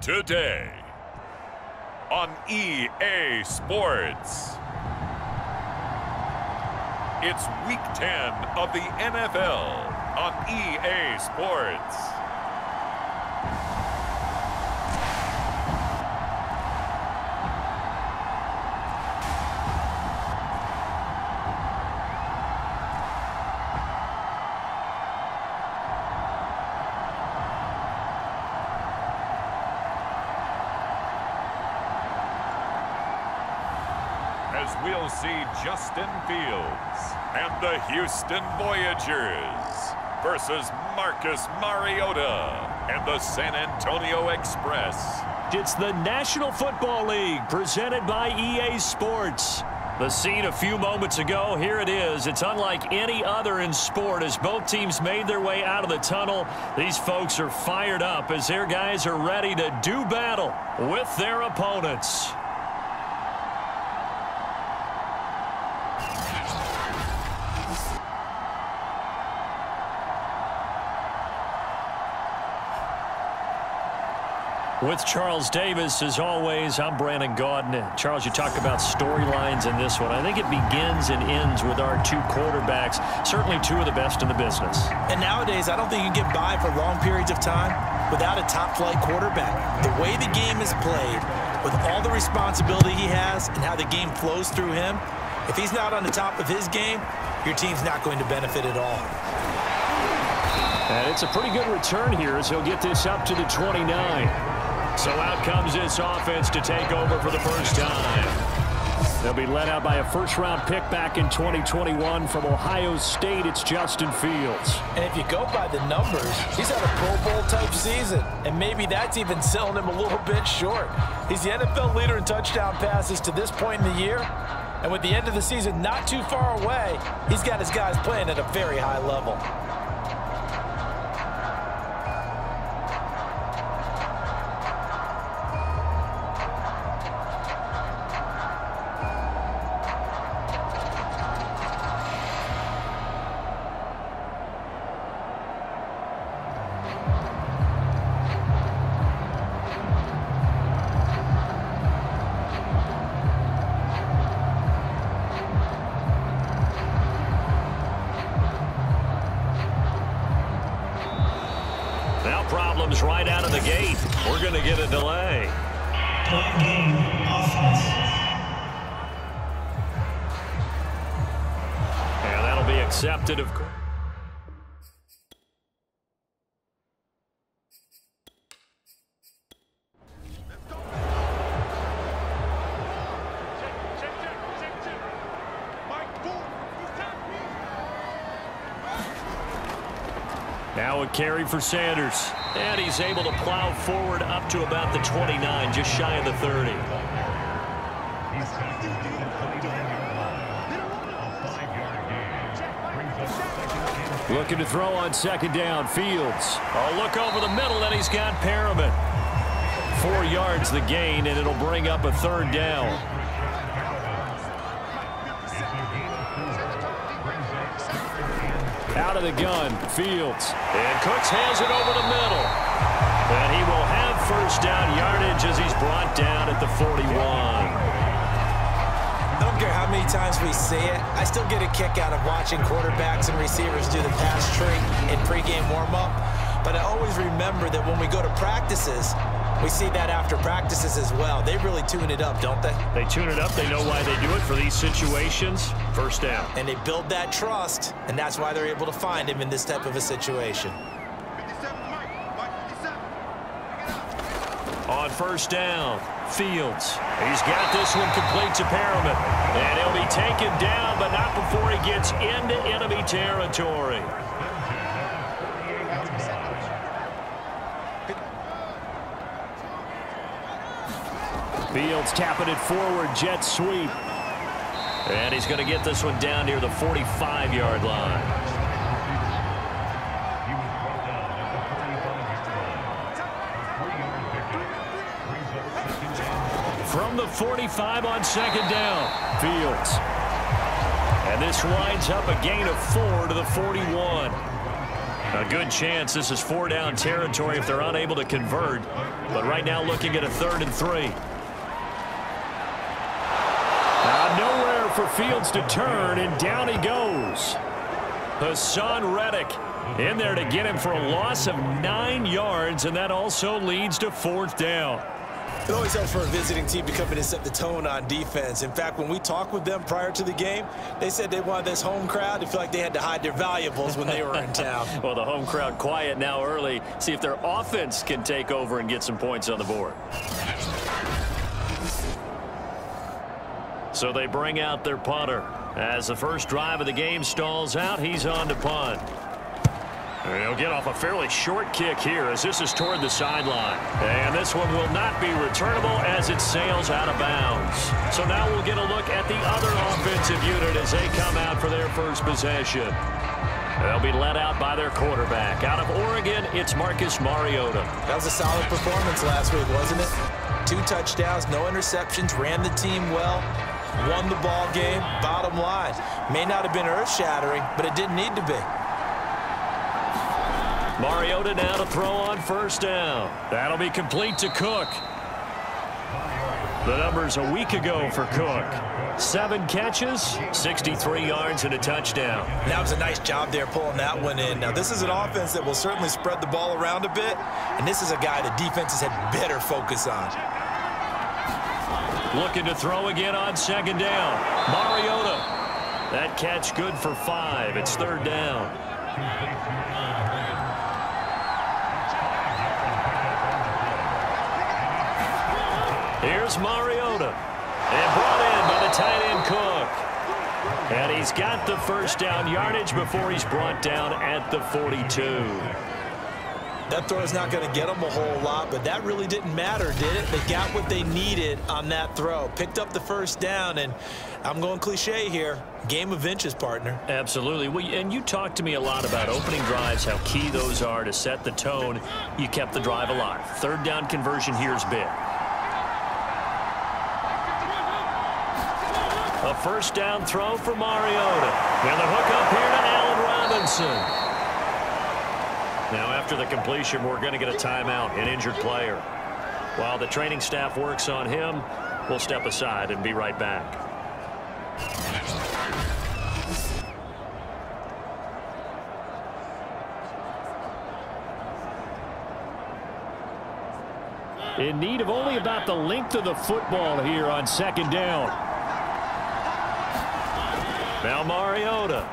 Today on EA Sports. It's Week 10 of the NFL on EA Sports. As we'll see Justin Fields and the Houston Voyagers versus Marcus Mariota and the San Antonio Express. It's the National Football League presented by EA Sports. The scene a few moments ago, here it is. It's unlike any other in sport as both teams made their way out of the tunnel. These folks are fired up as their guys are ready to do battle with their opponents. With Charles Davis, as always, I'm Brandon Gaudin. Charles, you talk about storylines in this one. I think it begins and ends with our two quarterbacks, certainly two of the best in the business. And nowadays, I don't think you can get by for long periods of time without a top-flight quarterback. The way the game is played, with all the responsibility he has and how the game flows through him, if he's not on the top of his game, your team's not going to benefit at all. And it's a pretty good return here as he'll get this up to the 29. So out comes this offense to take over for the first time. They'll be led out by a first-round pick back in 2021 from Ohio State. It's Justin Fields. And if you go by the numbers, he's had a Pro Bowl-type season. And maybe that's even selling him a little bit short. He's the NFL leader in touchdown passes to this point in the year. And with the end of the season not too far away, he's got his guys playing at a very high level. Problems right out of the gate. We're going to get a delay. And that'll be accepted, of course. Now a carry for Sanders. And he's able to plow forward up to about the 29, just shy of the 30. Looking to throw on second down. Fields. Oh, look over the middle, and he's got Perriman. 4 yards the gain, and it'll bring up a third down. Out of the gun, Fields. And Cooks has it over the middle. And he will have first down yardage as he's brought down at the 41. I don't care how many times we see it, I still get a kick out of watching quarterbacks and receivers do the pass trick in pregame warm-up. But I always remember that when we go to practices, we see that after practices as well. They really tune it up, don't they? They tune it up. They know why they do it for these situations. First down. And they build that trust, and that's why they're able to find him in this type of a situation. On first down, Fields. He's got this one complete to Perriman. And he'll be taken down, but not before he gets into enemy territory. Fields tapping it forward, jet sweep. And he's going to get this one down near the 45-yard line. From the 45 on second down, Fields. And this winds up a gain of 4 to the 41. A good chance this is 4-down territory if they're unable to convert. But right now looking at a 3rd and 3. Nowhere for Fields to turn, and down he goes. Hassan Reddick in there to get him for a loss of 9 yards, and that also leads to 4th down. It always helps for a visiting team to come in and set the tone on defense. In fact, when we talked with them prior to the game, they said they wanted this home crowd to feel like they had to hide their valuables when they were in town. Well, the home crowd quiet now early. See if their offense can take over and get some points on the board. So they bring out their punter. As the first drive of the game stalls out, he's on to punt. And he'll get off a fairly short kick here as this is toward the sideline. And this one will not be returnable as it sails out of bounds. So now we'll get a look at the other offensive unit as they come out for their first possession. They'll be led out by their quarterback. Out of Oregon, it's Marcus Mariota. That was a solid performance last week, wasn't it? 2 touchdowns, no interceptions, ran the team well, won the ball game. Bottom line, may not have been earth-shattering, but it didn't need to be. Mariota now to throw on 1st down. That'll be complete to Cook. The numbers a week ago for Cook. 7 catches, 63 yards, and a touchdown. That was a nice job there pulling that one in. Now, this is an offense that will certainly spread the ball around a bit, and this is a guy the defenses had better focus on. Looking to throw again on 2nd down. Mariota. That catch good for 5. It's 3rd down. Here's Mariota. And brought in by the tight end Cook. And he's got the 1st down yardage before he's brought down at the 42. That throw is not going to get them a whole lot, but that really didn't matter, did it? They got what they needed on that throw. Picked up the 1st down, and I'm going cliche here. Game of inches, partner. Absolutely. Well, and you talked to me a lot about opening drives, how key those are to set the tone. You kept the drive alive. 3rd down conversion here is big. A 1st down throw for Mariota. And the hook up here to Allen Robinson. Now after the completion, we're going to get a timeout, an injured player. While the training staff works on him, we'll step aside and be right back. In need of only about the length of the football here on 2nd down. Now Mariota.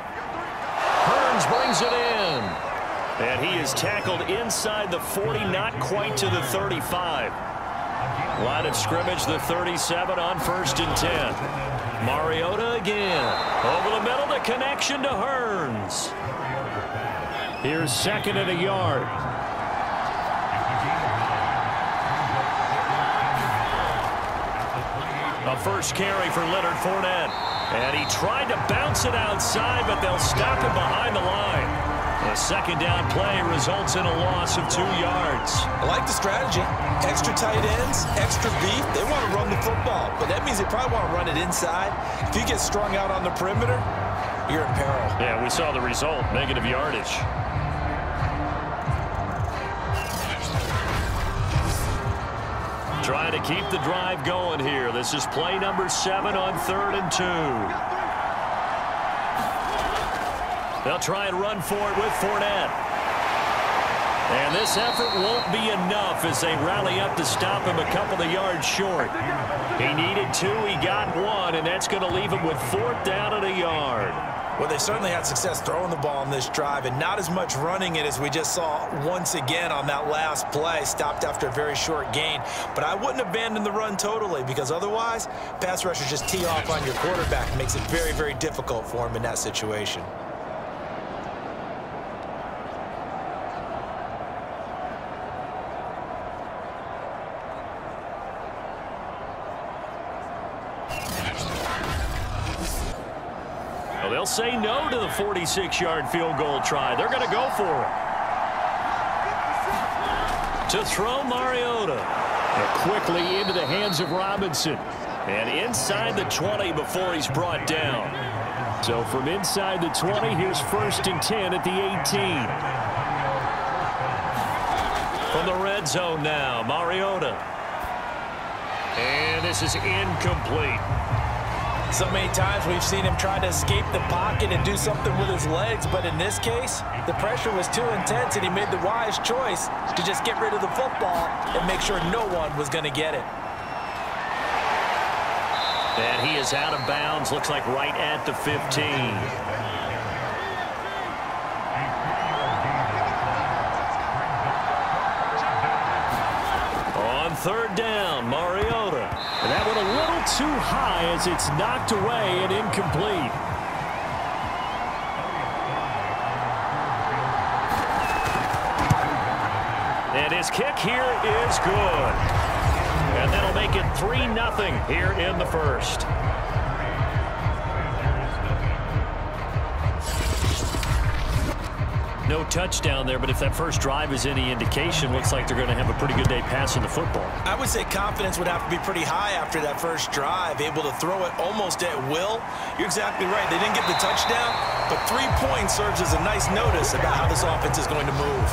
Hearns brings it in. And he is tackled inside the 40, not quite to the 35. Line of scrimmage, the 37 on 1st and 10. Mariota again. Over the middle, the connection to Hearns. Here's 2nd and a yard. A 1st carry for Leonard Fournette. And he tried to bounce it outside, but they'll stop him behind the line. A 2nd down play results in a loss of 2 yards. I like the strategy. Extra tight ends, extra beef. They want to run the football, but that means they probably want to run it inside. If you get strung out on the perimeter, you're in peril. Yeah, we saw the result, negative yardage. Trying to keep the drive going here. This is play number 7 on 3rd and 2. They'll try and run for it with Fournette. And this effort won't be enough as they rally up to stop him a couple of yards short. He needed 2, he got 1, and that's going to leave him with 4th down and a yard. Well, they certainly had success throwing the ball on this drive and not as much running it as we just saw once again on that last play. Stopped after a very short gain. But I wouldn't abandon the run totally because otherwise, pass rushers just tee off on your quarterback. It makes it very, very difficult for him in that situation. They'll say no to the 46-yard field goal try. They're going to go for it. To throw Mariota. Quickly into the hands of Robinson. And inside the 20 before he's brought down. So from inside the 20, here's 1st and 10 at the 18. From the red zone now, Mariota. And this is incomplete. So many times we've seen him try to escape the pocket and do something with his legs, but in this case, the pressure was too intense and he made the wise choice to just get rid of the football and make sure no one was going to get it. And he is out of bounds, looks like right at the 15. Third down, Mariota. And that went a little too high as it's knocked away and incomplete. And his kick here is good. And that'll make it 3-0 here in the first. No touchdown there, but if that first drive is any indication, looks like they're going to have a pretty good day passing the football. I would say confidence would have to be pretty high after that first drive, able to throw it almost at will. You're exactly right. They didn't get the touchdown, but 3 points serves as a nice notice about how this offense is going to move.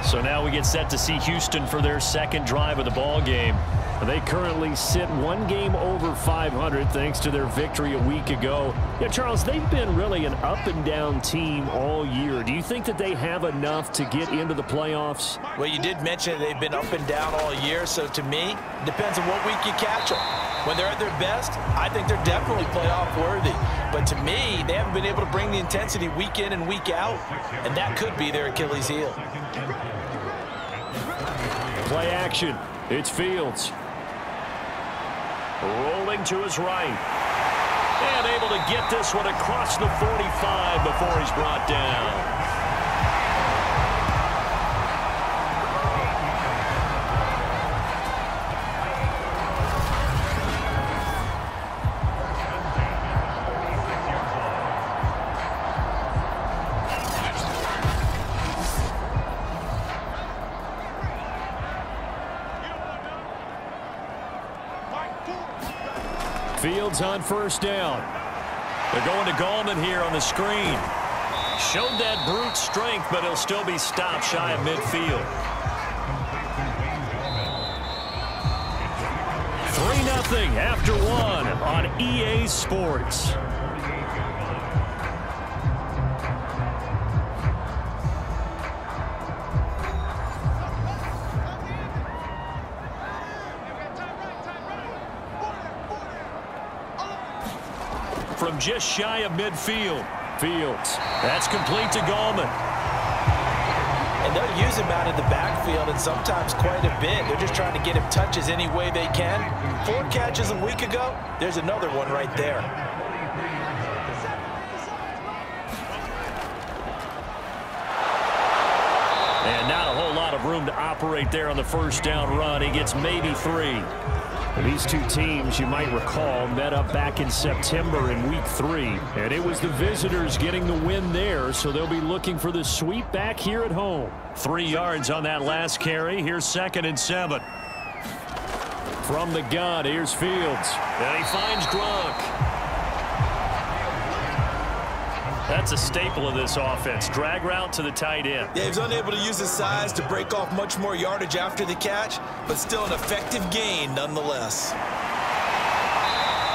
So now we get set to see Houston for their second drive of the ball game. They currently sit 1 game over 500 thanks to their victory a week ago. Yeah, Charles, they've been really an up-and-down team all year. Do you think that they have enough to get into the playoffs? Well, you did mention they've been up and down all year, so to me, it depends on what week you catch them. When they're at their best, I think they're definitely playoff worthy. But to me, they haven't been able to bring the intensity week in and week out, and that could be their Achilles heel. Play action. It's Fields. Rolling to his right. And able to get this one across the 45 before he's brought down. Fields on first down. They're going to Gallman here on the screen. Showed that brute strength, but he'll still be stopped shy of midfield. 3-0 after 1 on EA Sports. From just shy of midfield. Fields. That's complete to Gallman. And they'll use him out in the backfield and sometimes quite a bit. They're just trying to get him touches any way they can. 4 catches a week ago. There's another one right there. And not a whole lot of room to operate there on the first down run. He gets maybe 3. These two teams, you might recall, met up back in September in Week 3. And it was the visitors getting the win there, so they'll be looking for the sweep back here at home. 3 yards on that last carry. Here's 2nd and 7. From the gun, here's Fields. And he finds Gronk. That's a staple of this offense. Drag route to the tight end. Yeah, he was unable to use his size to break off much more yardage after the catch, but still an effective gain nonetheless.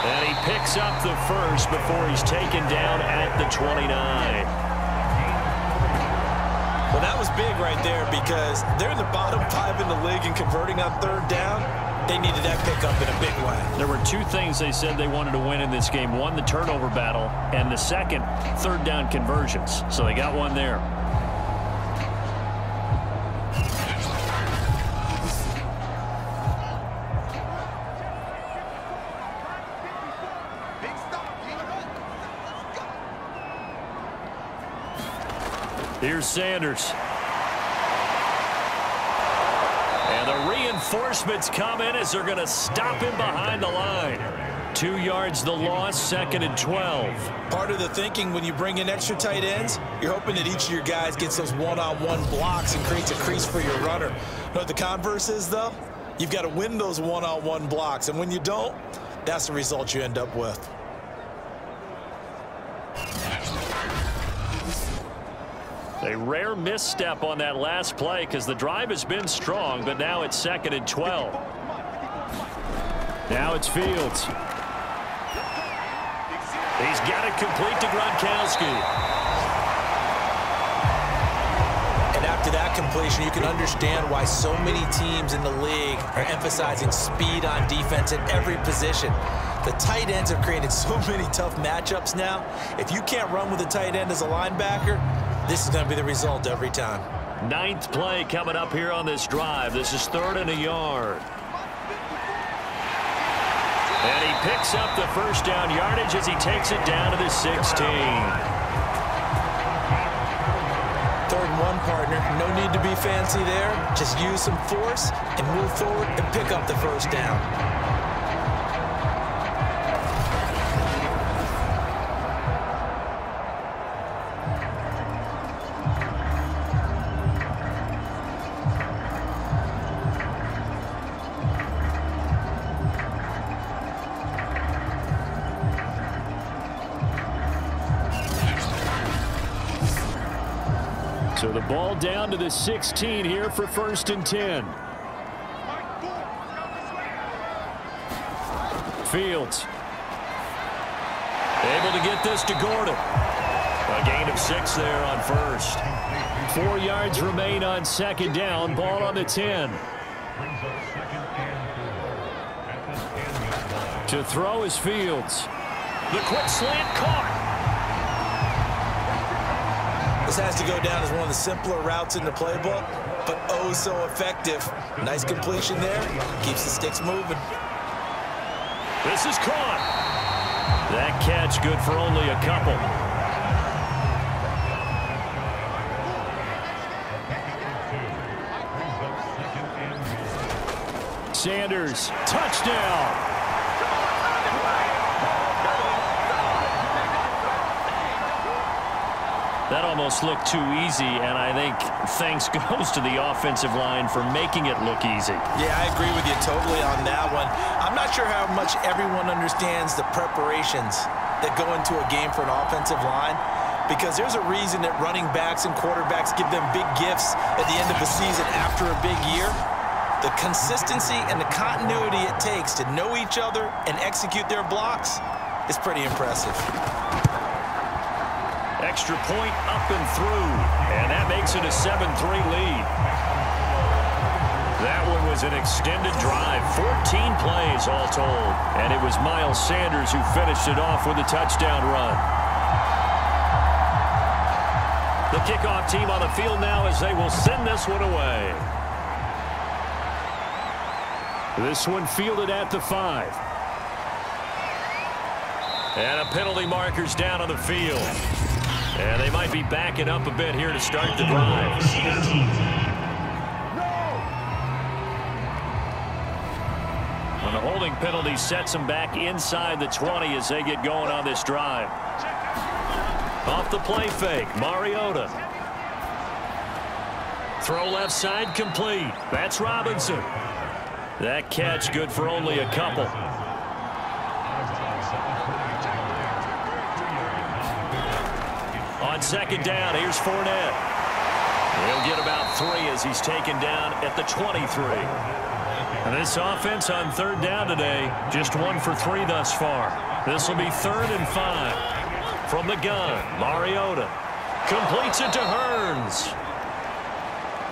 And he picks up the first before he's taken down at the 29. Well, that was big right there because they're in the bottom 5 in the league and converting on 3rd down. They needed that pickup in a big way. There were 2 things they said they wanted to win in this game. One, the turnover battle, and the second, 3rd down conversions. So they got one there. Here's Sanders. And the reinforcements come in as they're going to stop him behind the line. 2 yards the loss, 2nd and 12. Part of the thinking when you bring in extra tight ends, you're hoping that each of your guys gets those one-on-one blocks and creates a crease for your runner. You know what the converse is, though? You've got to win those one-on-one blocks, and when you don't, that's the result you end up with. A rare misstep on that last play because the drive has been strong, but now it's 2nd and 12. Now it's Fields. He's got it complete to Gronkowski. And after that completion, you can understand why so many teams in the league are emphasizing speed on defense at every position. The tight ends have created so many tough matchups now. If you can't run with a tight end as a linebacker, this is going to be the result every time. 9th play coming up here on this drive. This is 3rd and a yard. And he picks up the first down yardage as he takes it down to the 16. 3rd and 1, partner. No need to be fancy there. Just use some force and move forward and pick up the first down. So the ball down to the 16 here for 1st and 10. Fields. Able to get this to Gordon. A gain of 6 there on 1st. 4 yards remain on 2nd down. Ball on the 10. To throw is Fields. The quick slant caught. This has to go down as one of the simpler routes in the playbook, but oh so effective. Nice completion there. Keeps the sticks moving. This is caught. That catch good for only a couple. Sanders, touchdown. That almost looked too easy, and I think thanks goes to the offensive line for making it look easy. Yeah, I agree with you totally on that one. I'm not sure how much everyone understands the preparations that go into a game for an offensive line, because there's a reason that running backs and quarterbacks give them big gifts at the end of the season after a big year. The consistency and the continuity it takes to know each other and execute their blocks is pretty impressive. Extra point up and through, and that makes it a 7-3 lead. That one was an extended drive, 14 plays all told, and it was Miles Sanders who finished it off with a touchdown run. The kickoff team on the field now as they will send this one away. This one fielded at the 5. And a penalty marker's down on the field. And they might be backing up a bit here to start the drive. And the holding penalty sets them back inside the 20 as they get going on this drive. Off the play fake, Mariota. Throw left side complete. That's Robinson. That catch good for only a couple. On 2nd down, here's Fournette. He'll get about 3 as he's taken down at the 23. And this offense on 3rd down today, just 1 for 3 thus far. This will be 3rd and 5. From the gun, Mariota completes it to Hearns.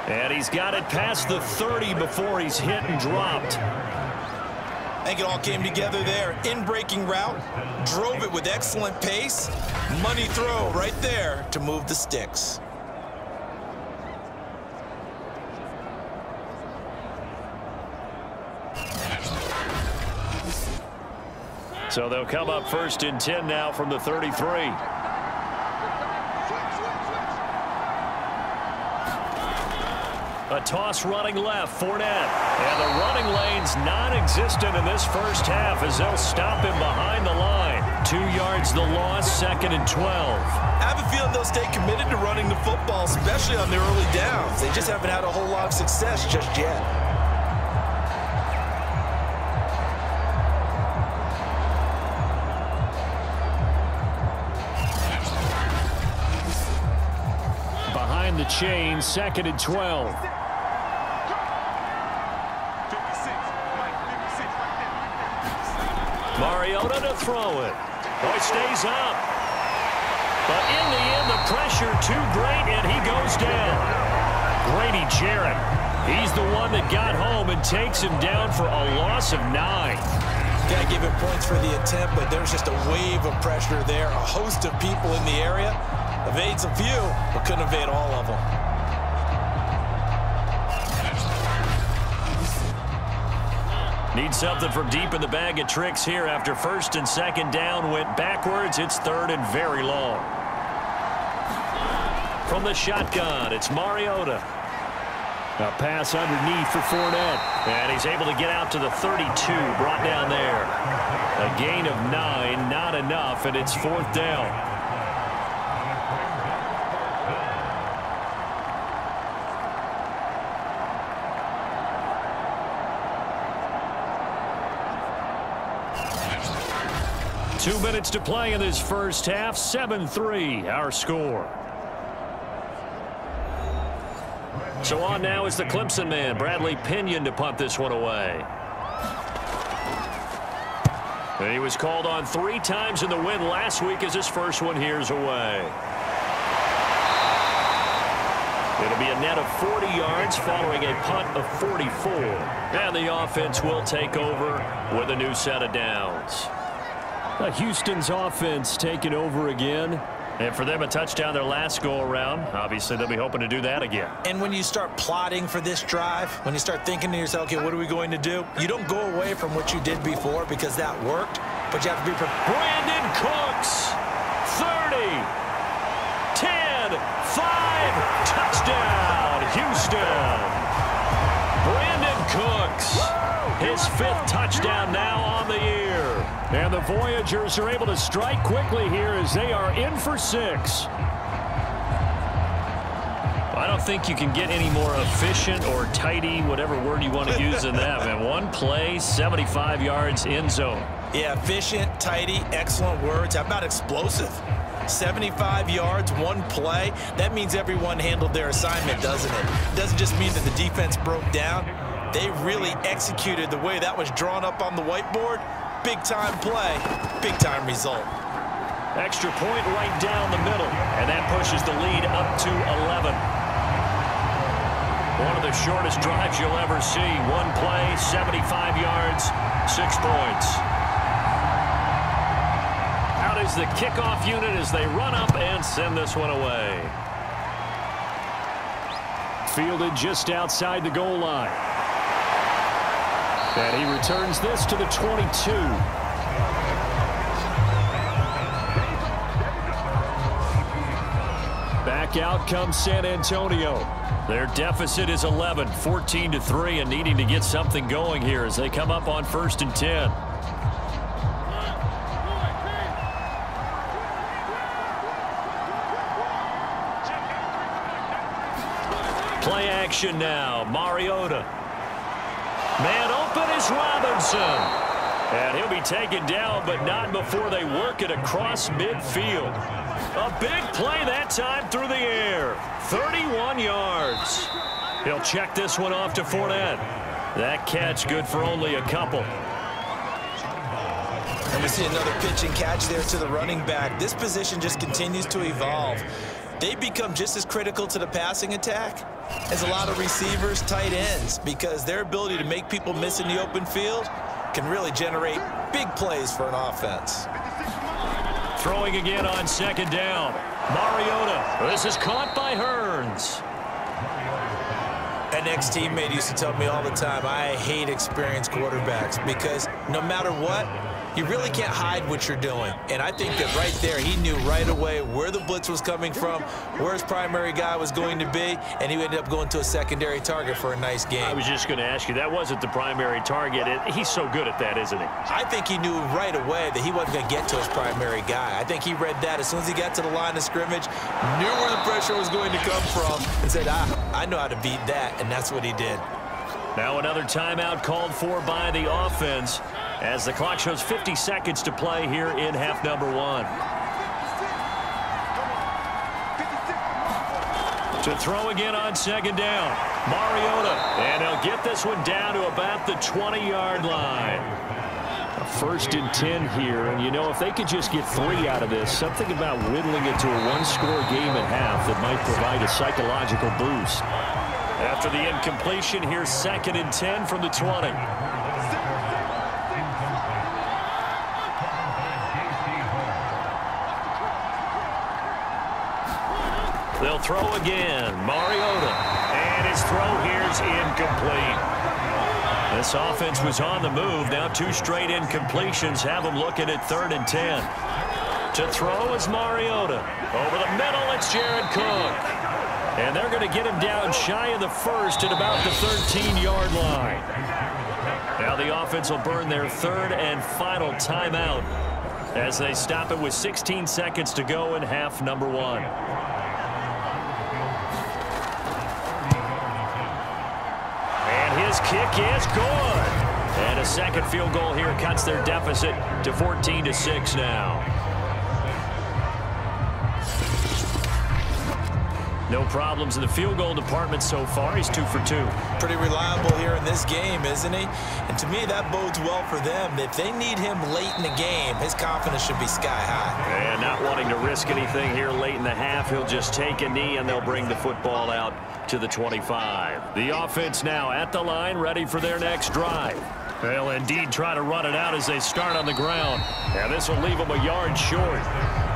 And he's got it past the 30 before he's hit and dropped. I think it all came together there. In-breaking route, drove it with excellent pace. Money throw right there to move the sticks. So they'll come up 1st and 10 now from the 33. A toss running left, Fournette. And the running lane's non-existent in this first half as they'll stop him behind the line. 2 yards the loss, 2nd and 12. I have a feeling they'll stay committed to running the football, especially on their early downs. They just haven't had a whole lot of success just yet. the chain, 2nd and 12. Mariota to throw it. Oh, it stays up. But in the end, the pressure too great, and he goes down. Grady Jarrett, he's the one that got home and takes him down for a loss of 9. Got to give him points for the attempt, but there's just a wave of pressure there. A host of people in the area. Evades a few, but couldn't evade all of them. Need something from deep in the bag of tricks here after 1st and 2nd down went backwards. It's 3rd and very long. From the shotgun, it's Mariota. A pass underneath for Fournette. And he's able to get out to the 32, brought down there. A gain of 9, not enough, and it's 4th down. Two minutes to play in this first half. 7-3, our score. So on now is the Clemson man, Bradley Pinion, to punt this one away. And he was called on 3 times in the win last week as his first one here's away. It'll be a net of 40 yards following a punt of 44. And the offense will take over with a new set of downs. Houston's offense taking over again. And for them, a touchdown their last go-around. Obviously, they'll be hoping to do that again. And when you start plotting for this drive, when you start thinking to yourself, okay, what are we going to do? You don't go away from what you did before because that worked, but you have to be prepared. Brandon Cooks, 30, 10, 5, touchdown, Houston. Brandon Cooks, his 5th touchdown now on the year. And the Voyagers are able to strike quickly here as they are in for 6. I don't think you can get any more efficient or tidy, whatever word you want to use in that, man. One play, 75 yards in zone. Yeah, efficient, tidy, excellent words. How about explosive? 75 yards, one play. That means everyone handled their assignment, doesn't it? It doesn't just mean that the defense broke down. They really executed the way that was drawn up on the whiteboard. Big-time play, big-time result. Extra point right down the middle, and that pushes the lead up to 11. One of the shortest drives you'll ever see. One play, 75 yards, 6 points. Out is the kickoff unit as they run up and send this one away. Fielded just outside the goal line. And he returns this to the 22. Back out comes San Antonio. Their deficit is 11, 14-3, and needing to get something going here as they come up on 1st and 10. Play action now. Mariota. Man open is Robinson. And he'll be taken down, but not before they work it across midfield. A big play that time through the air. 31 yards. He'll check this one off to Fournette. That catch good for only a couple. And we see another pitch and catch there to the running back. This position just continues to evolve. They become just as critical to the passing attack as a lot of receivers, tight ends, because their ability to make people miss in the open field can really generate big plays for an offense. Throwing again on 2nd down. Mariota. This is caught by Hearns. An ex-teammate used to tell me all the time, I hate experienced quarterbacks because no matter what, you really can't hide what you're doing. And I think that right there, he knew right away where the blitz was coming from, where his primary guy was going to be, and he ended up going to a secondary target for a nice game. I was just going to ask you, that wasn't the primary target. He's so good at that, isn't he? I think he knew right away that he wasn't going to get to his primary guy. I think he read that as soon as he got to the line of scrimmage, knew where the pressure was going to come from, and said, I know how to beat that, and that's what he did. Now another timeout called for by the offense as the clock shows 50 seconds to play here in half number 1. To throw again on second down. Mariota. And they'll get this one down to about the 20-yard line. A 1st and 10 here. And, you know, if they could just get 3 out of this, something about whittling it to a 1-score game at half that might provide a psychological boost. After the incompletion, here's 2nd and 10 from the 20. They'll throw again. Mariota. And his throw here's incomplete. This offense was on the move. Now 2 straight incompletions have them looking at 3rd and 10. To throw is Mariota. Over the middle, it's Jared Cook. And they're going to get him down shy of the 1st at about the 13-yard line. Now the offense will burn their 3rd and final timeout as they stop it with 16 seconds to go in half number 1. His kick is good. And a second field goal here cuts their deficit to 14-6 now. No problems in the field goal department so far. He's 2 for 2. Pretty reliable here in this game, isn't he? And to me, that bodes well for them. If they need him late in the game, his confidence should be sky high. And not wanting to risk anything here late in the half, he'll just take a knee and they'll bring the football out to the 25. The offense now at the line, ready for their next drive. They'll indeed try to run it out as they start on the ground. And this will leave them a yard short.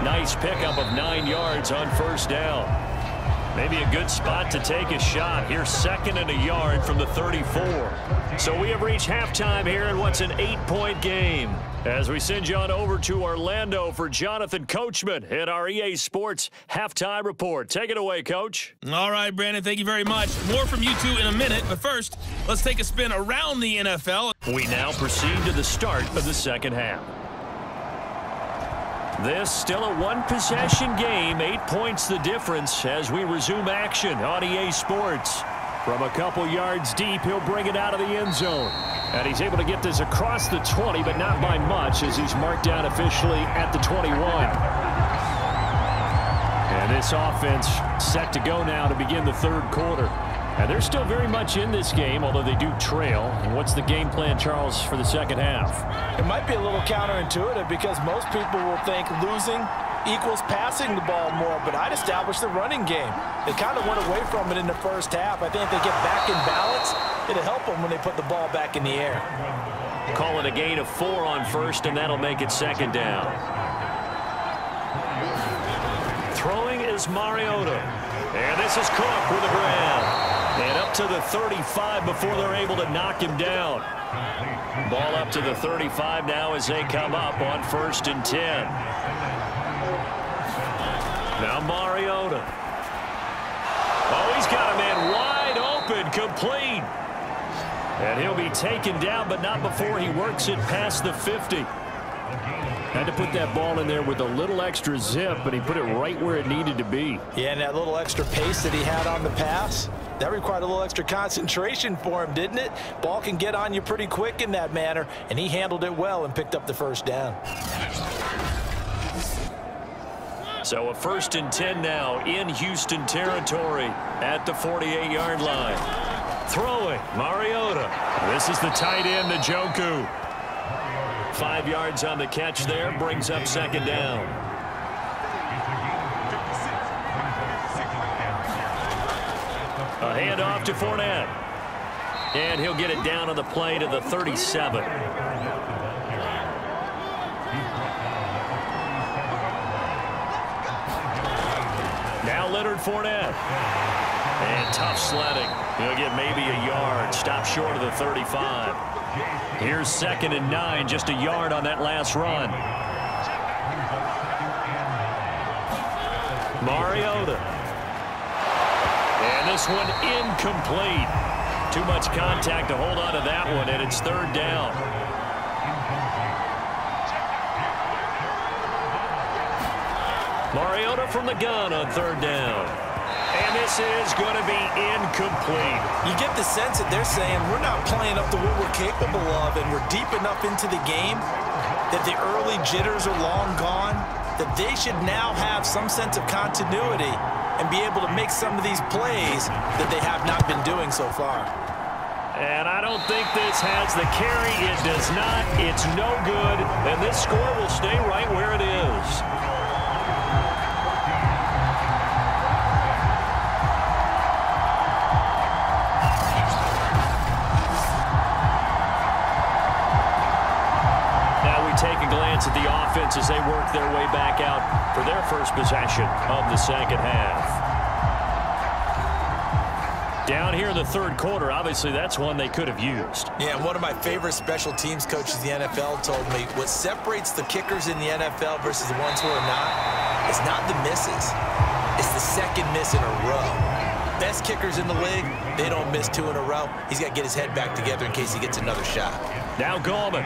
Nice pickup of 9 yards on 1st down. Maybe a good spot to take a shot. Here's 2nd and a yard from the 34. So we have reached halftime here in what's an 8-point game. As we send you on over to Orlando for Jonathan Coachman at our EA Sports Halftime Report. Take it away, Coach. All right, Brandon, thank you very much. More from you two in a minute, but first, let's take a spin around the NFL. We now proceed to the start of the second half. This still a 1-possession game, 8 points the difference as we resume action on EA Sports. From a couple yards deep, he'll bring it out of the end zone. And he's able to get this across the 20, but not by much as he's marked down officially at the 21. And this offense set to go now to begin the 3rd quarter. And they're still very much in this game, although they do trail. And what's the game plan, Charles, for the second half? It might be a little counterintuitive because most people will think losing equals passing the ball more, but I'd establish the running game. They kind of went away from it in the first half. I think if they get back in balance, it'll help them when they put the ball back in the air. Call it a gain of 4 on 1st, and that'll make it 2nd down. Throwing is Mariota. And this is Cook with a grab. And up to the 35 before they're able to knock him down. Ball up to the 35 now as they come up on 1st and 10. Now Mariota. Oh, he's got a man wide open, complete. And he'll be taken down, but not before he works it past the 50. Had to put that ball in there with a little extra zip, but he put it right where it needed to be. Yeah, and that little extra pace that he had on the pass, that required a little extra concentration for him, didn't it? Ball can get on you pretty quick in that manner, and he handled it well and picked up the 1st down. So a 1st and 10 now in Houston territory at the 48-yard line. Throwing, Mariota. This is the tight end, Njoku. 5 yards on the catch there, brings up 2nd down. A handoff to Fournette. And he'll get it down on the play to the 37. Now Leonard Fournette. And tough sledding. He'll get maybe a yard. Stop short of the 35. Here's 2nd and 9, just a yard on that last run. Mariota. And this one incomplete. Too much contact to hold on to that one, and it's 3rd down. Mariota from the gun on 3rd down. And this is going to be incomplete. You get the sense that they're saying we're not playing up to what we're capable of, and we're deep enough into the game that the early jitters are long gone. that they should now have some sense of continuity and be able to make some of these plays that they have not been doing so far. And I don't think this has the carry. It does not. It's no good. And this score will stay right where it is. Now we take a glance at the offense as they work their way back out for their first possession of the second half. Down here in the third quarter, obviously that's one they could have used. Yeah, and one of my favorite special teams coaches in the NFL told me what separates the kickers in the NFL versus the ones who are not is not the misses. It's the second miss in a row. Best kickers in the league, they don't miss 2 in a row. He's got to get his head back together in case he gets another shot. Now Gallman.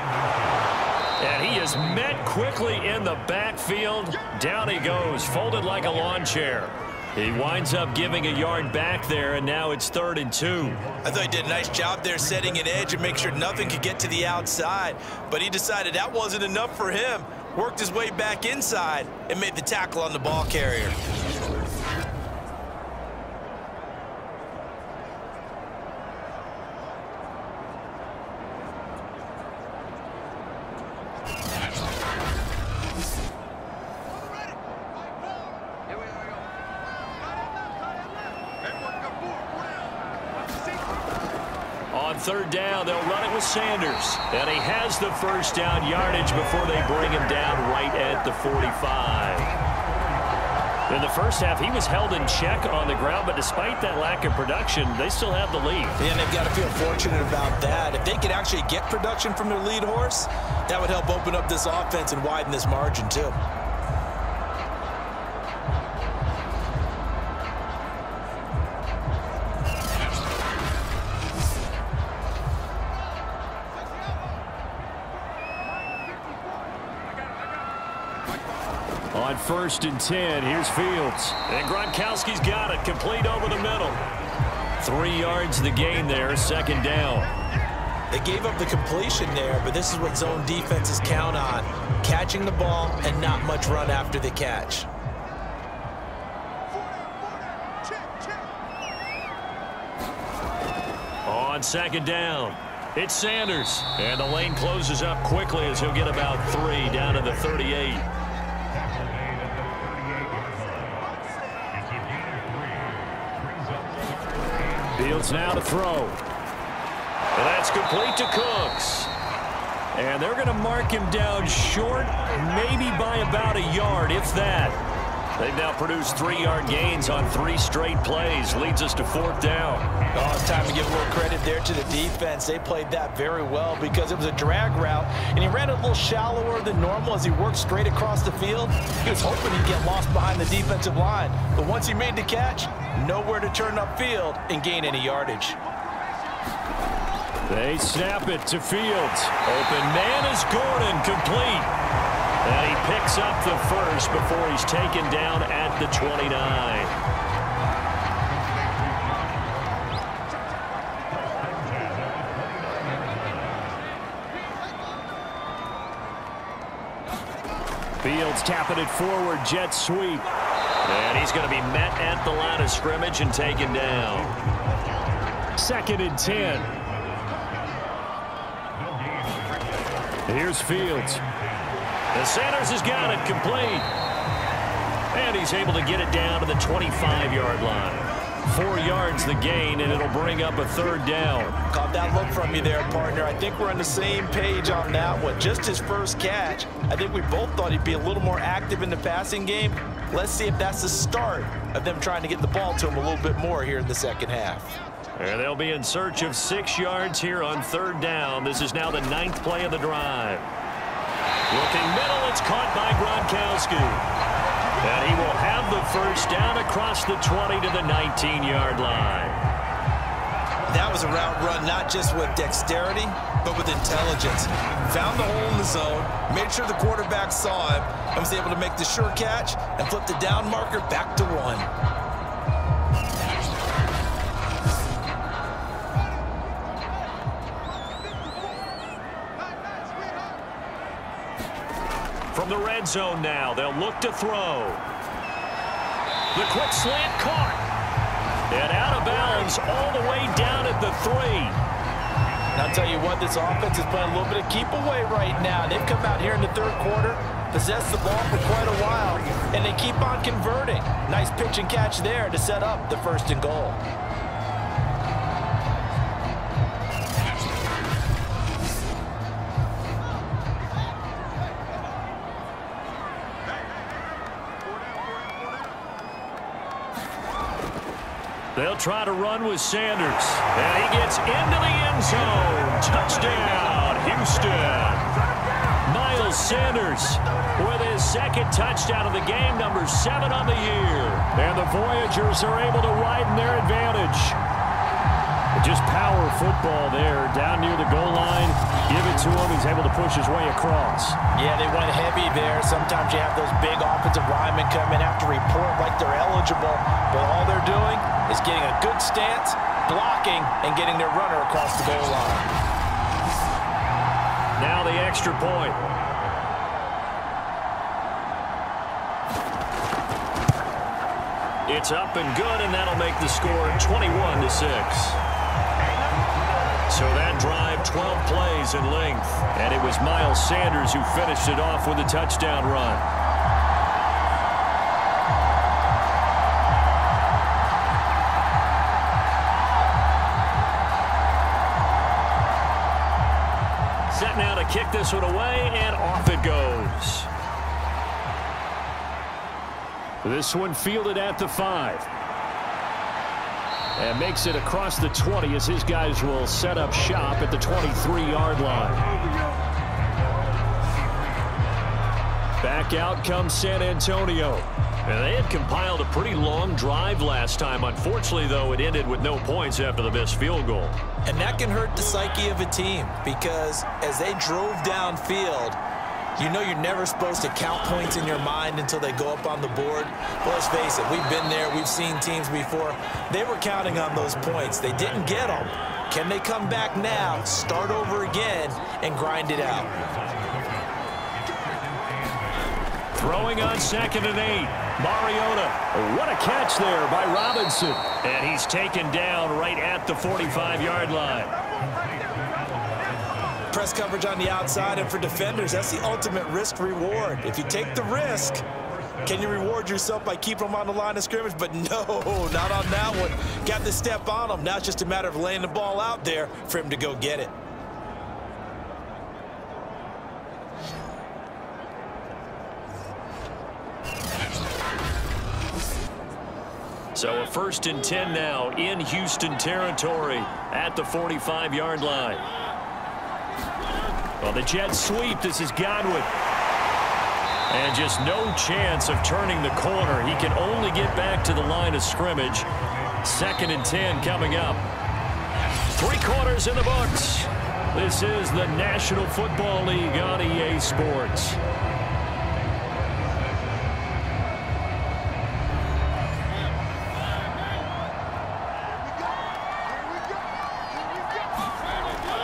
And he is met quickly in the backfield. Down he goes, folded like a lawn chair. He winds up giving a yard back there, and now it's 3rd and 2. I thought he did a nice job there setting an edge and make sure nothing could get to the outside. But he decided that wasn't enough for him. Worked his way back inside and made the tackle on the ball carrier. On 3rd down, they'll run it with Sanders. And he has the first down yardage before they bring him down right at the 45. In the first half, he was held in check on the ground, but despite that lack of production, they still have the lead. And they've got to feel fortunate about that. If they could actually get production from their lead horse, that would help open up this offense and widen this margin too. On 1st and 10, here's Fields. And Gronkowski's got it, complete over the middle. 3 yards the gain there, 2nd down. They gave up the completion there, but this is what zone defenses count on. Catching the ball and not much run after the catch. On 2nd down, it's Sanders. And the lane closes up quickly as he'll get about 3 down to the 38. Fields now to throw. And that's complete to Cooks. And they're going to mark him down short, maybe by about a yard, if that. They've now produced 3-yard gains on 3 straight plays. Leads us to 4th down. Oh, it's time to give a little credit there to the defense. They played that very well because it was a drag route, and he ran a little shallower than normal as he worked straight across the field. He was hoping he'd get lost behind the defensive line, but once he made the catch, nowhere to turn upfield and gain any yardage. They snap it to Fields. Open man is Gordon, complete. And he picks up the first before he's taken down at the 29. Fields tapping it forward, jet sweep. And he's going to be met at the line of scrimmage and taken down. 2nd and 10. Here's Fields. And Sanders has got it complete. And he's able to get it down to the 25-yard line. 4 yards the gain, and it'll bring up a 3rd down. Caught that look from you there, partner. I think we're on the same page on that one. Just his first catch. I think we both thought he'd be a little more active in the passing game. Let's see if that's the start of them trying to get the ball to him a little bit more here in the second half. And they'll be in search of 6 yards here on 3rd down. This is now the 9th play of the drive. Looking middle, it's caught by Gronkowski. And he will have the first down across the 20 to the 19-yard line. That was a route run not just with dexterity, but with intelligence. Found the hole in the zone, made sure the quarterback saw him, and was able to make the sure catch and flip the down marker back to 1. From the red zone now, they'll look to throw. The quick slant caught. And out of bounds all the way down at the 3. And I'll tell you what, this offense is playing a little bit of keep away right now. They've come out here in the third quarter, possessed the ball for quite a while, and they keep on converting. Nice pitch and catch there to set up the 1st and goal. They'll try to run with Sanders. And he gets into the end zone. Touchdown, Houston. Miles Sanders with his 2nd touchdown of the game, number 7 on the year. And the Voyagers are able to widen their advantage. Just power football there, down near the goal line. Give it to him. He's able to push his way across. Yeah, they went heavy there. Sometimes you have those big offensive linemen come in, have to report like they're eligible. But all they're doing is getting a good stance, blocking, and getting their runner across the goal line. Now the extra point. It's up and good, and that'll make the score 21-6. So that drive, 12 plays in length. And it was Miles Sanders who finished it off with a touchdown run. Set now to kick this one away, and off it goes. This one fielded at the 5. And makes it across the 20 as his guys will set up shop at the 23-yard line. Back out comes San Antonio. And they had compiled a pretty long drive last time. Unfortunately, though, it ended with no points after the missed field goal. And that can hurt the psyche of a team because as they drove downfield, you know you're never supposed to count points in your mind until they go up on the board. But let's face it, we've been there. We've seen teams before. They were counting on those points. They didn't get them. Can they come back now, start over again, and grind it out? Throwing on 2nd and 8. Mariota. What a catch there by Robinson. And he's taken down right at the 45-yard line. Press coverage on the outside, and for defenders, that's the ultimate risk-reward. If you take the risk, can you reward yourself by keeping them on the line of scrimmage? But no, not on that one. Got the step on him. Now it's just a matter of laying the ball out there for him to go get it. So a 1st and 10 now in Houston territory at the 45-yard line. Well, the jet sweep. This is Godwin. And just no chance of turning the corner. He can only get back to the line of scrimmage. 2nd and 10 coming up. 3 quarters in the books. This is the National Football League on EA Sports.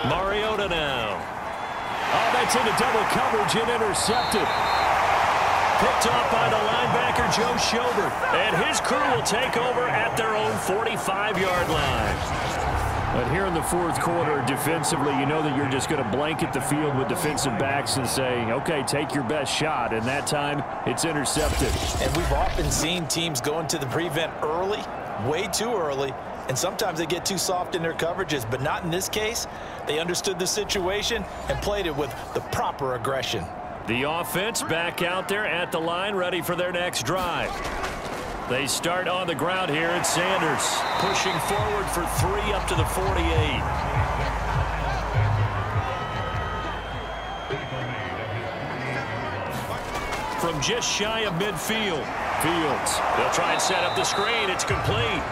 Mariota now. Oh, that's into double coverage and intercepted. Picked off by the linebacker, Joe Schobert. And his crew will take over at their own 45-yard line. But here in the 4th quarter, defensively, you know that you're just going to blanket the field with defensive backs and say, okay, take your best shot. And that time, it's intercepted. And we've often seen teams go into the prevent early, way too early. And sometimes they get too soft in their coverages, but not in this case. They understood the situation and played it with the proper aggression. The offense back out there at the line, ready for their next drive. They start on the ground here. It's Sanders pushing forward for 3 up to the 48. From just shy of midfield. Fields. They'll try and set up the screen. It's complete.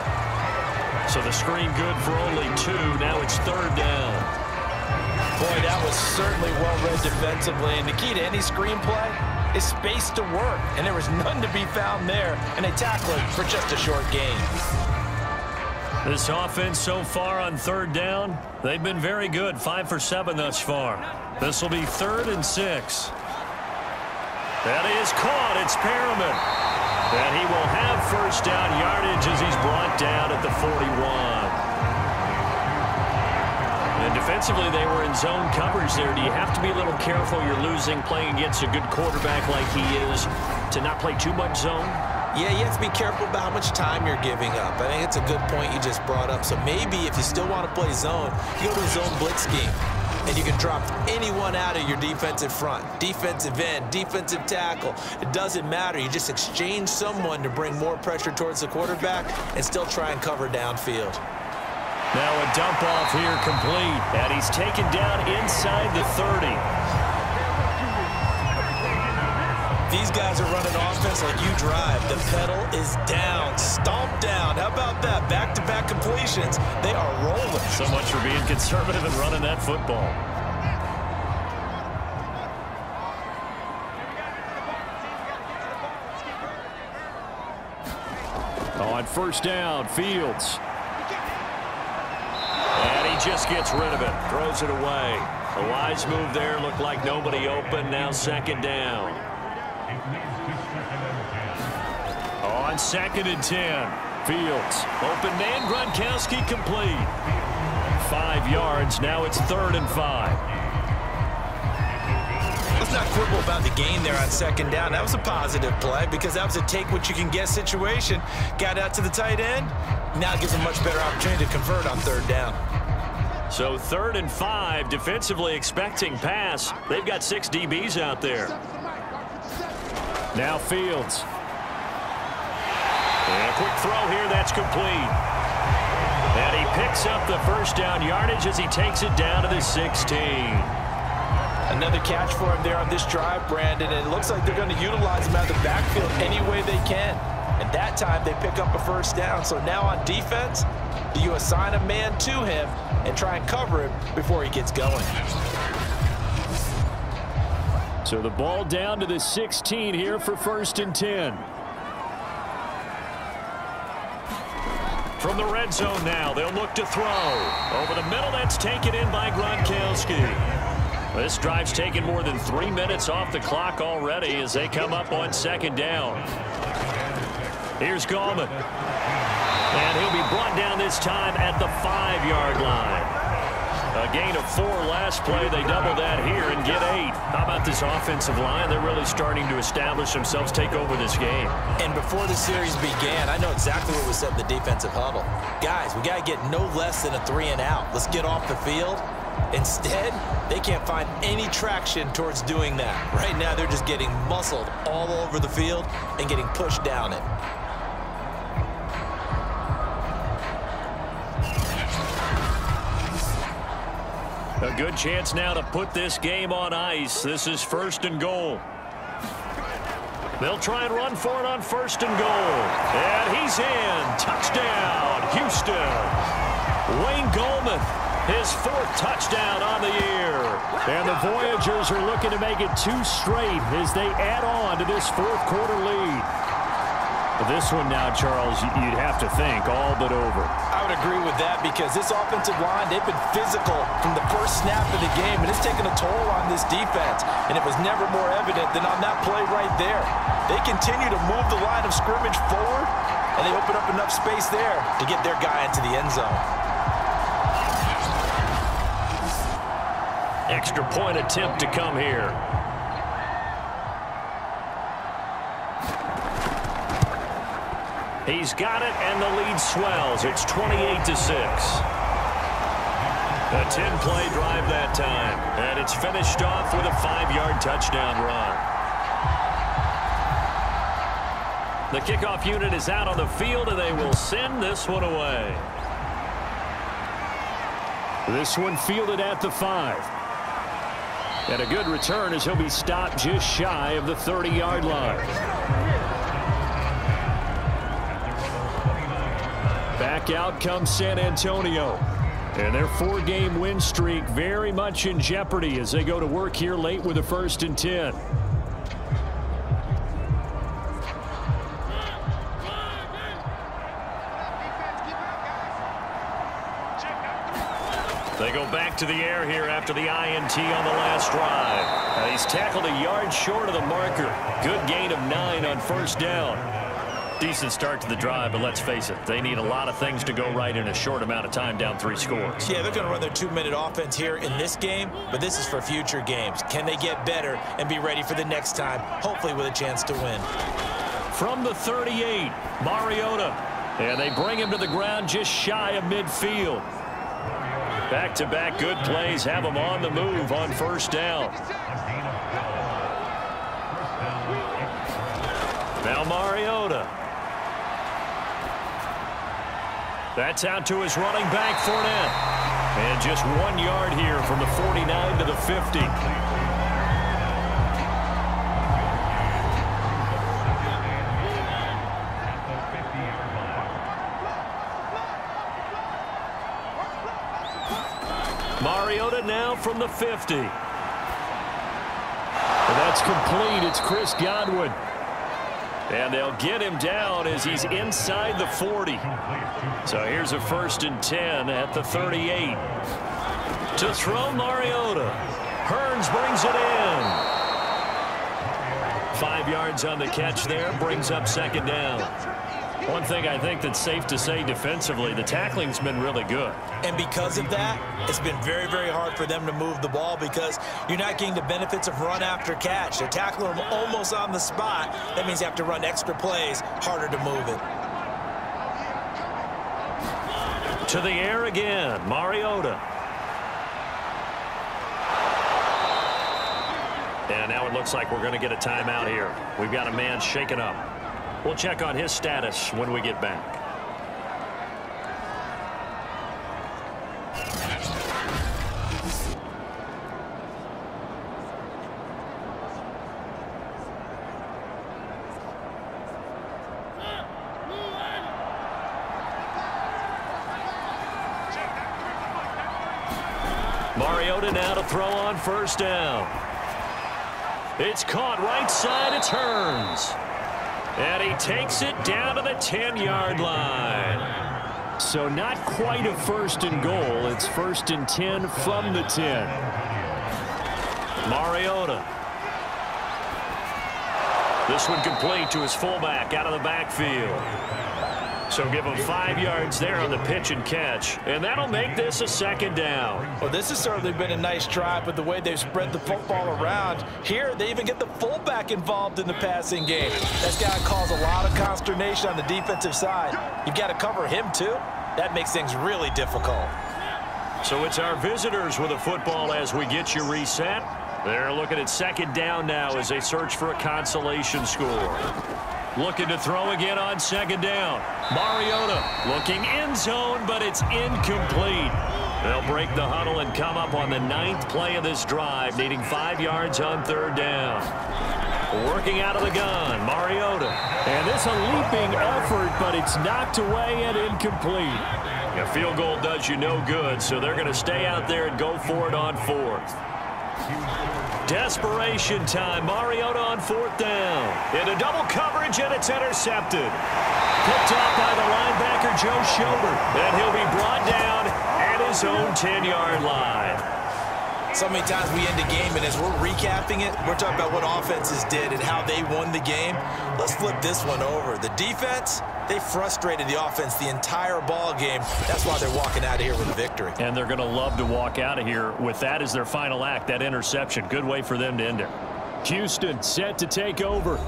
So the screen good for only 2. Now it's 3rd down. Boy, that was certainly well-read defensively. And the key to any screenplay is space to work. And there was none to be found there. And they tackle it for just a short gain. This offense so far on 3rd down, they've been very good. 5 for 7 thus far. This will be 3rd and 6. That is caught. It's Perriman. And he will have first down yardage as he's brought down at the 41. And defensively, they were in zone coverage there. Do you have to be a little careful? You're losing playing against a good quarterback like he is to not play too much zone? Yeah, you have to be careful about how much time you're giving up. I think it's a good point you just brought up. So maybe if you still want to play zone, you go to a zone blitz scheme. And you can drop anyone out of your defensive front. Defensive end, defensive tackle. It doesn't matter. You just exchange someone to bring more pressure towards the quarterback and still try and cover downfield. Now a dump off here complete. And he's taken down inside the 30. These guys are running offense like you drive. The pedal is down, stomped down. How about that? Back-to-back completions. They are rolling. So much for being conservative and running that football. On first down, Fields. And he just gets rid of it. Throws it away. A wise move there. Looked like nobody open. Now second down. On 2nd and 10, Fields. Open man, Gronkowski complete. 5 yards. Now it's 3rd and 5. Let's not quibble about the gain there on 2nd down. That was a positive play because that was a take-what-you-can-get situation. Got out to the tight end. Now gives a much better opportunity to convert on 3rd down. So 3rd and 5, defensively expecting pass. They've got 6 DBs out there. Now Fields. And a quick throw here, that's complete. And he picks up the first down yardage as he takes it down to the 16. Another catch for him there on this drive, Brandon, and it looks like they're going to utilize him out of the backfield any way they can. And that time they pick up a first down. So now on defense, do you assign a man to him and try and cover him before he gets going? So the ball down to the 16 here for 1st and 10. From the red zone now, they'll look to throw. Over the middle, that's taken in by Gronkowski. This drive's taken more than 3 minutes off the clock already as they come up on 2nd down. Here's Gallman. And he'll be brought down this time at the 5-yard line. A gain of 4 last play. They double that here and get 8. How about this offensive line? They're really starting to establish themselves, take over this game. And before the series began, I know exactly what was said in the defensive huddle. Guys, we got to get no less than a 3-and-out. Let's get off the field. Instead, they can't find any traction towards doing that. Right now, they're just getting muscled all over the field and getting pushed down it. A good chance now to put this game on ice. This is 1st and goal. They'll try and run for it on 1st and goal. And he's in. Touchdown, Houston. Wayne Gallman, his 4th touchdown on the year. And the Voyagers are looking to make it 2 straight as they add on to this 4th quarter lead. This one now, Charles, you'd have to think all but over. I would agree with that because this offensive line, they've been physical from the first snap of the game, and it's taken a toll on this defense, and it was never more evident than on that play right there. They continue to move the line of scrimmage forward, and they open up enough space there to get their guy into the end zone. Extra point attempt to come here. He's got it, and the lead swells. It's 28-6. A 10-play drive that time, and it's finished off with a 5-yard touchdown run. The kickoff unit is out on the field, and they will send this one away. This one fielded at the 5. And a good return as he'll be stopped just shy of the 30-yard line. Back out comes San Antonio. And their 4-game win streak very much in jeopardy as they go to work here late with a 1st and 10. They go back to the air here after the INT on the last drive. He's tackled a yard short of the marker. Good gain of 9 on first down. Decent start to the drive, but let's face it, they need a lot of things to go right in a short amount of time, down 3 scores. Yeah, they're going to run their 2-minute offense here in this game, but this is for future games. Can they get better and be ready for the next time, hopefully with a chance to win? From the 38, Mariota. And they bring him to the ground just shy of midfield. Back-to-back good plays have him on the move on first down. Now Mariota. That's out to his running back, Fournette. And just 1 yard here from the 49 to the 50. Mariota now from the 50. And that's complete. It's Chris Godwin. And they'll get him down as he's inside the 40. So here's a 1st and 10 at the 38. To throw Mariota. Hearns brings it in. 5 yards on the catch there. Brings up 2nd down. One thing I think that's safe to say defensively, the tackling's been really good. And because of that, it's been very, very hard for them to move the ball because you're not getting the benefits of run after catch. They're tackling them almost on the spot. That means you have to run extra plays, harder to move it. To the air again, Mariota. And now it looks like we're going to get a timeout here. We've got a man shaken up. We'll check on his status when we get back. Mariota now to throw on first down. It's caught right side. It's Hearns. And he takes it down to the 10-yard line. So not quite a 1st and goal. It's 1st and 10 from the 10. Mariota. This one complete to his fullback out of the backfield. So give him 5 yards there on the pitch and catch. And that'll make this a 2nd down. Well, this has certainly been a nice drive with the way they've spread the football around. Here, they even get the fullback involved in the passing game. That's got to cause a lot of consternation on the defensive side. You've got to cover him, too. That makes things really difficult. So it's our visitors with a football as we get you reset. They're looking at 2nd down now as they search for a consolation score. Looking to throw again on 2nd down. Mariota looking end zone, but it's incomplete. They'll break the huddle and come up on the 9th play of this drive, needing 5 yards on 3rd down. Working out of the gun, Mariota. And this a leaping effort, but it's knocked away and incomplete. A field goal does you no good, so they're going to stay out there and go for it on 4th. Desperation time. Mariota on 4th down. Into double coverage, and it's intercepted. Picked up by the linebacker, Joe Schobert. And he'll be brought down at his own 10-yard line. So many times we end a game, and as we're recapping it, we're talking about what offenses did and how they won the game. Let's flip this one over. The defense, they frustrated the offense the entire ball game. That's why they're walking out of here with a victory. And they're going to love to walk out of here with that as their final act, that interception. Good way for them to end it. Houston set to take over.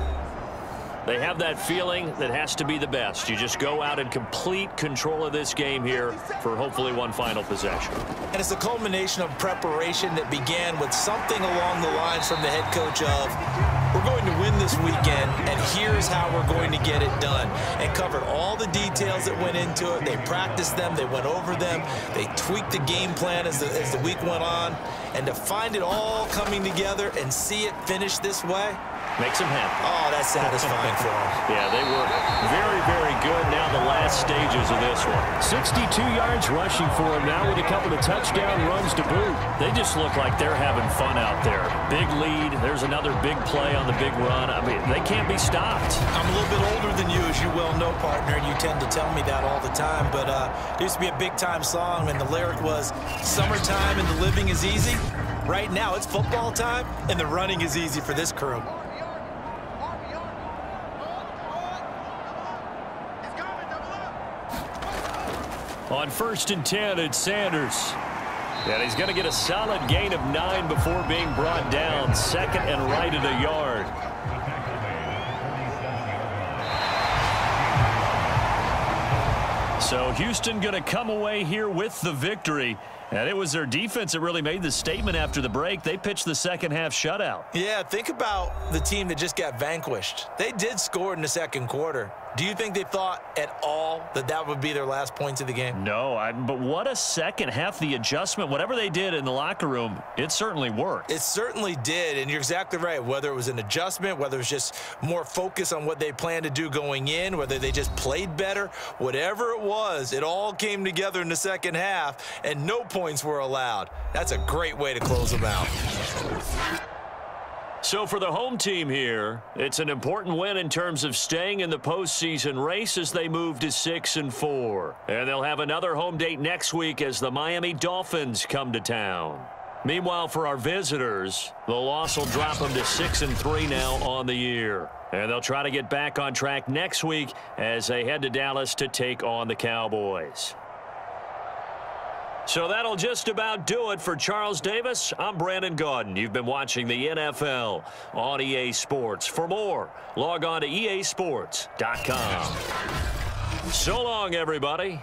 They have that feeling that has to be the best. You just go out in complete control of this game here for hopefully one final possession. And it's a culmination of preparation that began with something along the lines from the head coach of, we're going to win this weekend, and here's how we're going to get it done. And covered all the details that went into it. They practiced them. They went over them. They tweaked the game plan as the week went on. And to find it all coming together and see it finish this way, Makes him happy. Oh, that's satisfying for him. Yeah, they were very, very good. Now the last stages of this one. 62 yards rushing for him now with a couple of touchdown runs to boot. They just look like they're having fun out there. Big lead. There's another big play on the big run. I mean, they can't be stopped. I'm a little bit older than you, as you well know, partner, and you tend to tell me that all the time. But there used to be a big-time song, and the lyric was, "Summertime and the living is easy." Right now, it's football time, and the running is easy for this crew. On 1st and 10, it's Sanders. And he's going to get a solid gain of 9 before being brought down. 2nd and right at a yard. So Houston going to come away here with the victory. And it was their defense that really made the statement after the break. They pitched the second half shutout. Yeah, think about the team that just got vanquished. They did score in the second quarter. Do you think they thought at all that that would be their last points of the game? No, but what a second half. The adjustment, whatever they did in the locker room, it certainly worked. It certainly did, and you're exactly right. Whether it was an adjustment, whether it was just more focus on what they planned to do going in, whether they just played better, whatever it was, it all came together in the second half, and no points were allowed. That's a great way to close them out. So for the home team here, it's an important win in terms of staying in the postseason race as they move to 6-4. And they'll have another home date next week as the Miami Dolphins come to town. Meanwhile, for our visitors, the loss will drop them to 6-3 now on the year. And they'll try to get back on track next week as they head to Dallas to take on the Cowboys. So that'll just about do it for Charles Davis. I'm Brandon Gaudin. You've been watching the NFL on EA Sports. For more, log on to easports.com. So long, everybody.